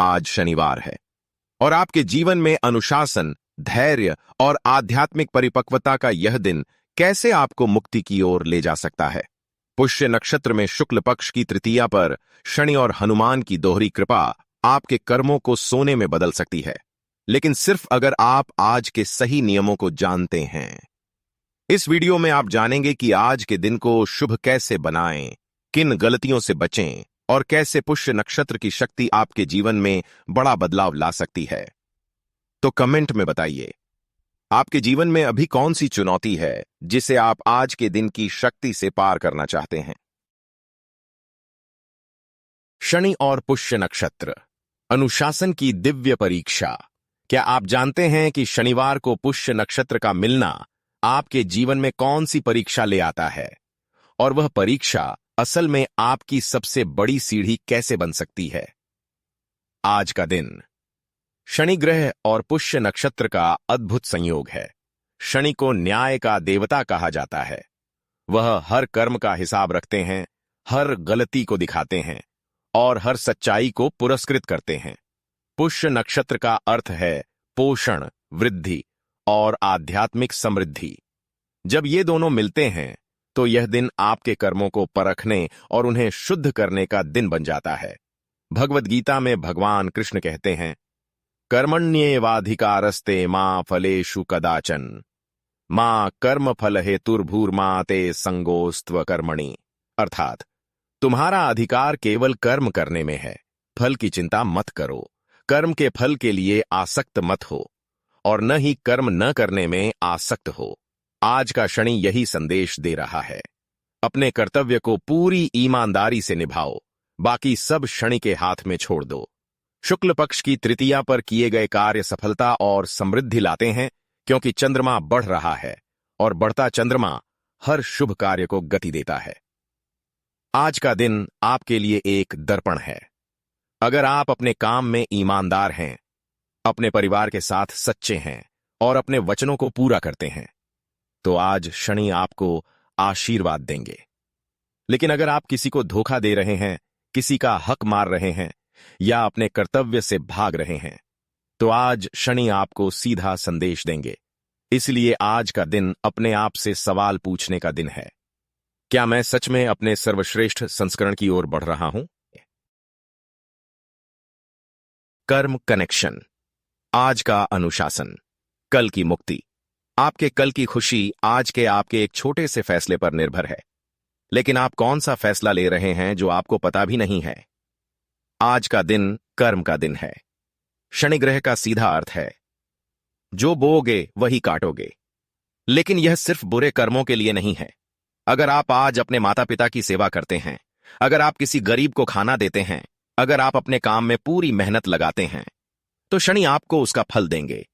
आज शनिवार है और आपके जीवन में अनुशासन, धैर्य और आध्यात्मिक परिपक्वता का यह दिन कैसे आपको मुक्ति की ओर ले जा सकता है। पुष्य नक्षत्र में शुक्ल पक्ष की तृतीया पर शनि और हनुमान की दोहरी कृपा आपके कर्मों को सोने में बदल सकती है, लेकिन सिर्फ अगर आप आज के सही नियमों को जानते हैं। इस वीडियो में आप जानेंगे कि आज के दिन को शुभ कैसे बनाएं, किन गलतियों से बचें और कैसे पुष्य नक्षत्र की शक्ति आपके जीवन में बड़ा बदलाव ला सकती है। तो कमेंट में बताइए, आपके जीवन में अभी कौन सी चुनौती है जिसे आप आज के दिन की शक्ति से पार करना चाहते हैं। शनि और पुष्य नक्षत्र, अनुशासन की दिव्य परीक्षा। क्या आप जानते हैं कि शनिवार को पुष्य नक्षत्र का मिलना आपके जीवन में कौन सी परीक्षा ले आता है, और वह परीक्षा असल में आपकी सबसे बड़ी सीढ़ी कैसे बन सकती है। आज का दिन शनि ग्रह और पुष्य नक्षत्र का अद्भुत संयोग है। शनि को न्याय का देवता कहा जाता है। वह हर कर्म का हिसाब रखते हैं, हर गलती को दिखाते हैं और हर सच्चाई को पुरस्कृत करते हैं। पुष्य नक्षत्र का अर्थ है पोषण, वृद्धि और आध्यात्मिक समृद्धि। जब ये दोनों मिलते हैं तो यह दिन आपके कर्मों को परखने और उन्हें शुद्ध करने का दिन बन जाता है। भगवद गीता में भगवान कृष्ण कहते हैं, कर्मण्येवाधिकारस्ते मा फलेषु कदाचन मां कर्म फल हेतुर्भूर्मा ते संगोस्त्व कर्मणि। अर्थात तुम्हारा अधिकार केवल कर्म करने में है, फल की चिंता मत करो। कर्म के फल के लिए आसक्त मत हो और न ही कर्म न करने में आसक्त हो। आज का शनि यही संदेश दे रहा है। अपने कर्तव्य को पूरी ईमानदारी से निभाओ, बाकी सब शनि के हाथ में छोड़ दो। शुक्ल पक्ष की तृतीया पर किए गए कार्य सफलता और समृद्धि लाते हैं, क्योंकि चंद्रमा बढ़ रहा है और बढ़ता चंद्रमा हर शुभ कार्य को गति देता है। आज का दिन आपके लिए एक दर्पण है। अगर आप अपने काम में ईमानदार हैं, अपने परिवार के साथ सच्चे हैं और अपने वचनों को पूरा करते हैं, तो आज शनि आपको आशीर्वाद देंगे। लेकिन अगर आप किसी को धोखा दे रहे हैं, किसी का हक मार रहे हैं या अपने कर्तव्य से भाग रहे हैं, तो आज शनि आपको सीधा संदेश देंगे। इसलिए आज का दिन अपने आप से सवाल पूछने का दिन है। क्या मैं सच में अपने सर्वश्रेष्ठ संस्करण की ओर बढ़ रहा हूं? कर्म कनेक्शन। आज का अनुशासन, कल की मुक्ति। आपके कल की खुशी आज के आपके एक छोटे से फैसले पर निर्भर है। लेकिन आप कौन सा फैसला ले रहे हैं जो आपको पता भी नहीं है। आज का दिन कर्म का दिन है। शनि ग्रह का सीधा अर्थ है, जो बोओगे वही काटोगे। लेकिन यह सिर्फ बुरे कर्मों के लिए नहीं है। अगर आप आज अपने माता पिता की सेवा करते हैं, अगर आप किसी गरीब को खाना देते हैं, अगर आप अपने काम में पूरी मेहनत लगाते हैं, तो शनि आपको उसका फल देंगे।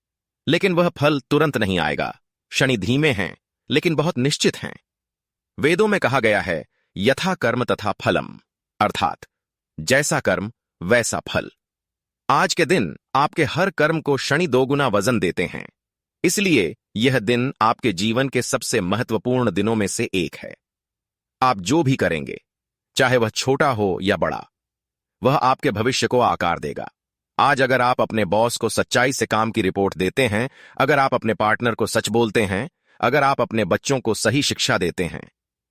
लेकिन वह फल तुरंत नहीं आएगा। शनि धीमे हैं लेकिन बहुत निश्चित हैं। वेदों में कहा गया है, यथा कर्म तथा फलम, अर्थात जैसा कर्म वैसा फल। आज के दिन आपके हर कर्म को शनि दोगुना वजन देते हैं। इसलिए यह दिन आपके जीवन के सबसे महत्वपूर्ण दिनों में से एक है। आप जो भी करेंगे, चाहे वह छोटा हो या बड़ा, वह आपके भविष्य को आकार देगा। आज अगर आप अपने बॉस को सच्चाई से काम की रिपोर्ट देते हैं, अगर आप अपने पार्टनर को सच बोलते हैं, अगर आप अपने बच्चों को सही शिक्षा देते हैं,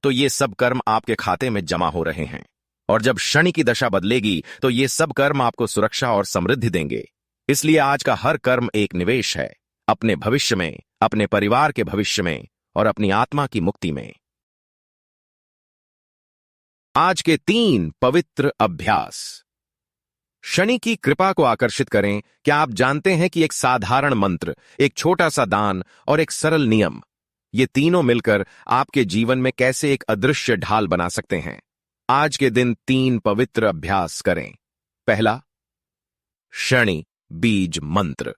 तो ये सब कर्म आपके खाते में जमा हो रहे हैं। और जब शनि की दशा बदलेगी तो ये सब कर्म आपको सुरक्षा और समृद्धि देंगे। इसलिए आज का हर कर्म एक निवेश है, अपने भविष्य में, अपने परिवार के भविष्य में और अपनी आत्मा की मुक्ति में। आज के 3 पवित्र अभ्यास। शनि की कृपा को आकर्षित करें। क्या आप जानते हैं कि एक साधारण मंत्र, एक छोटा सा दान और एक सरल नियम, ये तीनों मिलकर आपके जीवन में कैसे एक अदृश्य ढाल बना सकते हैं। आज के दिन 3 पवित्र अभ्यास करें। पहला, शनि बीज मंत्र।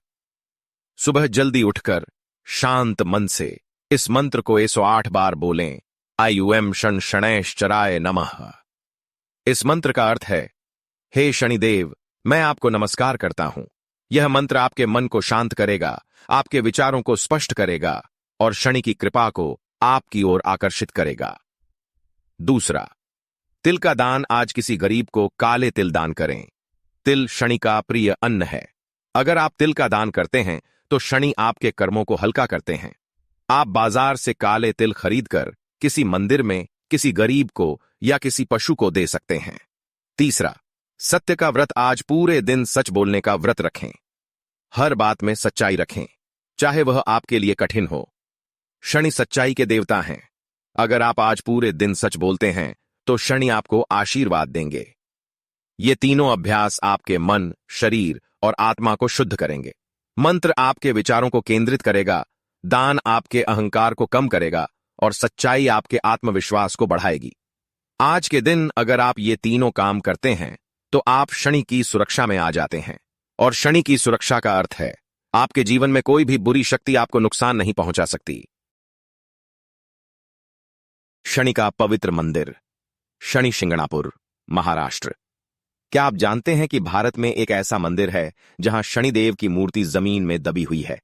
सुबह जल्दी उठकर शांत मन से इस मंत्र को 108 बार बोलें। आयुएम षण शनैश्चराय नमः। इस मंत्र का अर्थ है, हे शनिदेव, मैं आपको नमस्कार करता हूं। यह मंत्र आपके मन को शांत करेगा, आपके विचारों को स्पष्ट करेगा और शनि की कृपा को आपकी ओर आकर्षित करेगा। दूसरा, तिल का दान। आज किसी गरीब को काले तिल दान करें। तिल शनि का प्रिय अन्न है। अगर आप तिल का दान करते हैं तो शनि आपके कर्मों को हल्का करते हैं। आप बाजार से काले तिल खरीदकर किसी मंदिर में किसी गरीब को या किसी पशु को दे सकते हैं। तीसरा, सत्य का व्रत। आज पूरे दिन सच बोलने का व्रत रखें। हर बात में सच्चाई रखें, चाहे वह आपके लिए कठिन हो। शनि सच्चाई के देवता हैं। अगर आप आज पूरे दिन सच बोलते हैं तो शनि आपको आशीर्वाद देंगे। ये तीनों अभ्यास आपके मन, शरीर और आत्मा को शुद्ध करेंगे। मंत्र आपके विचारों को केंद्रित करेगा, दान आपके अहंकार को कम करेगा और सच्चाई आपके आत्मविश्वास को बढ़ाएगी। आज के दिन अगर आप ये तीनों काम करते हैं तो आप शनि की सुरक्षा में आ जाते हैं। और शनि की सुरक्षा का अर्थ है आपके जीवन में कोई भी बुरी शक्ति आपको नुकसान नहीं पहुंचा सकती। शनि का पवित्र मंदिर, शनि शिंगणापुर, महाराष्ट्र। क्या आप जानते हैं कि भारत में एक ऐसा मंदिर है जहां शनिदेव की मूर्ति जमीन में दबी हुई है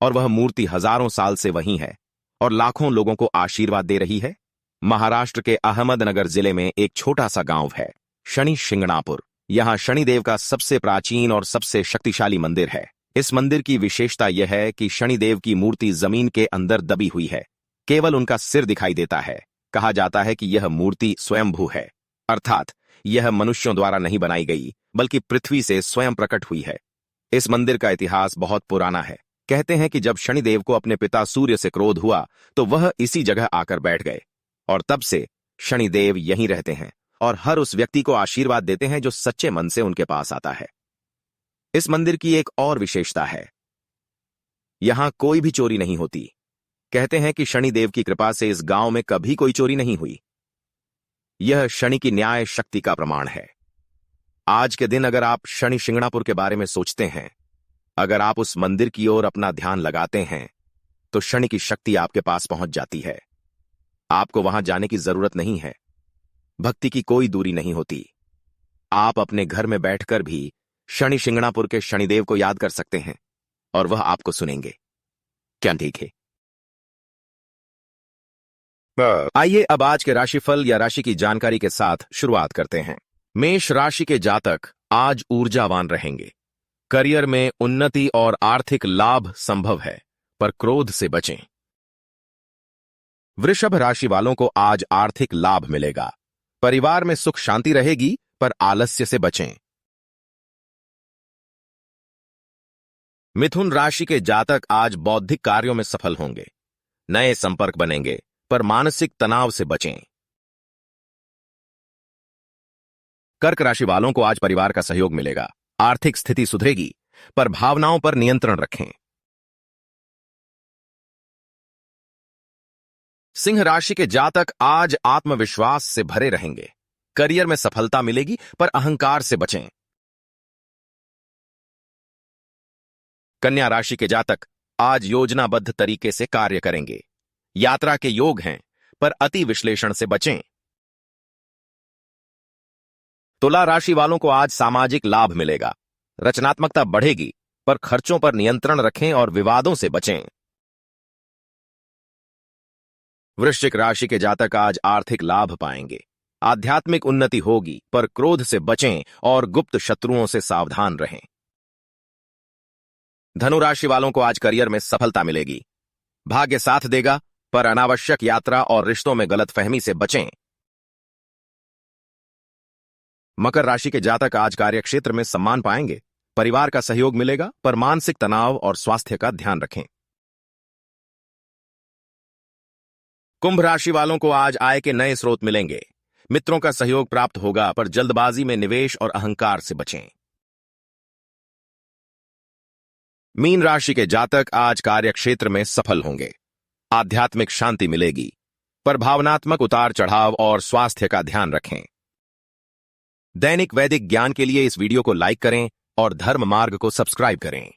और वह मूर्ति हजारों साल से वहीं है और लाखों लोगों को आशीर्वाद दे रही है? महाराष्ट्र के अहमदनगर जिले में एक छोटा सा गांव है, शनि शिंगणापुर। यहां शनिदेव का सबसे प्राचीन और सबसे शक्तिशाली मंदिर है। इस मंदिर की विशेषता यह है कि शनिदेव की मूर्ति जमीन के अंदर दबी हुई है, केवल उनका सिर दिखाई देता है। कहा जाता है कि यह मूर्ति स्वयंभू है, अर्थात यह मनुष्यों द्वारा नहीं बनाई गई बल्कि पृथ्वी से स्वयं प्रकट हुई है। इस मंदिर का इतिहास बहुत पुराना है। कहते हैं कि जब शनिदेव को अपने पिता सूर्य से क्रोध हुआ तो वह इसी जगह आकर बैठ गए और तब से शनिदेव यहीं रहते हैं और हर उस व्यक्ति को आशीर्वाद देते हैं जो सच्चे मन से उनके पास आता है। इस मंदिर की एक और विशेषता है, यहां कोई भी चोरी नहीं होती। कहते हैं कि शनिदेव की कृपा से इस गांव में कभी कोई चोरी नहीं हुई। यह शनि की न्याय शक्ति का प्रमाण है। आज के दिन अगर आप शनि शिंगणापुर के बारे में सोचते हैं, अगर आप उस मंदिर की ओर अपना ध्यान लगाते हैं तो शनि की शक्ति आपके पास पहुंच जाती है। आपको वहां जाने की जरूरत नहीं है। भक्ति की कोई दूरी नहीं होती। आप अपने घर में बैठकर भी शनि शिंगणापुर के शनिदेव को याद कर सकते हैं और वह आपको सुनेंगे। क्या ठीक है? आइए अब आज के राशिफल या राशि की जानकारी के साथ शुरुआत करते हैं। मेष राशि के जातक आज ऊर्जावान रहेंगे। करियर में उन्नति और आर्थिक लाभ संभव है, पर क्रोध से बचें। वृषभ राशि वालों को आज आर्थिक लाभ मिलेगा। परिवार में सुख शांति रहेगी, पर आलस्य से बचें। मिथुन राशि के जातक आज बौद्धिक कार्यों में सफल होंगे। नए संपर्क बनेंगे, पर मानसिक तनाव से बचें। कर्क राशि वालों को आज परिवार का सहयोग मिलेगा। आर्थिक स्थिति सुधरेगी, पर भावनाओं पर नियंत्रण रखें। सिंह राशि के जातक आज आत्मविश्वास से भरे रहेंगे। करियर में सफलता मिलेगी, पर अहंकार से बचें। कन्या राशि के जातक आज योजनाबद्ध तरीके से कार्य करेंगे। यात्रा के योग हैं, पर अति विश्लेषण से बचें। तुला राशि वालों को आज सामाजिक लाभ मिलेगा। रचनात्मकता बढ़ेगी, पर खर्चों पर नियंत्रण रखें और विवादों से बचें। वृश्चिक राशि के जातक आज आर्थिक लाभ पाएंगे। आध्यात्मिक उन्नति होगी, पर क्रोध से बचें और गुप्त शत्रुओं से सावधान रहें। धनु राशि वालों को आज करियर में सफलता मिलेगी। भाग्य साथ देगा, पर अनावश्यक यात्रा और रिश्तों में गलतफहमी से बचें। मकर राशि के जातक आज कार्यक्षेत्र में सम्मान पाएंगे। परिवार का सहयोग मिलेगा, पर मानसिक तनाव और स्वास्थ्य का ध्यान रखें। कुंभ राशि वालों को आज आय के नए स्रोत मिलेंगे। मित्रों का सहयोग प्राप्त होगा, पर जल्दबाजी में निवेश और अहंकार से बचें। मीन राशि के जातक आज कार्यक्षेत्र में सफल होंगे। आध्यात्मिक शांति मिलेगी, पर भावनात्मक उतार चढ़ाव और स्वास्थ्य का ध्यान रखें। दैनिक वैदिक ज्ञान के लिए इस वीडियो को लाइक करें और धर्म मार्ग को सब्सक्राइब करें।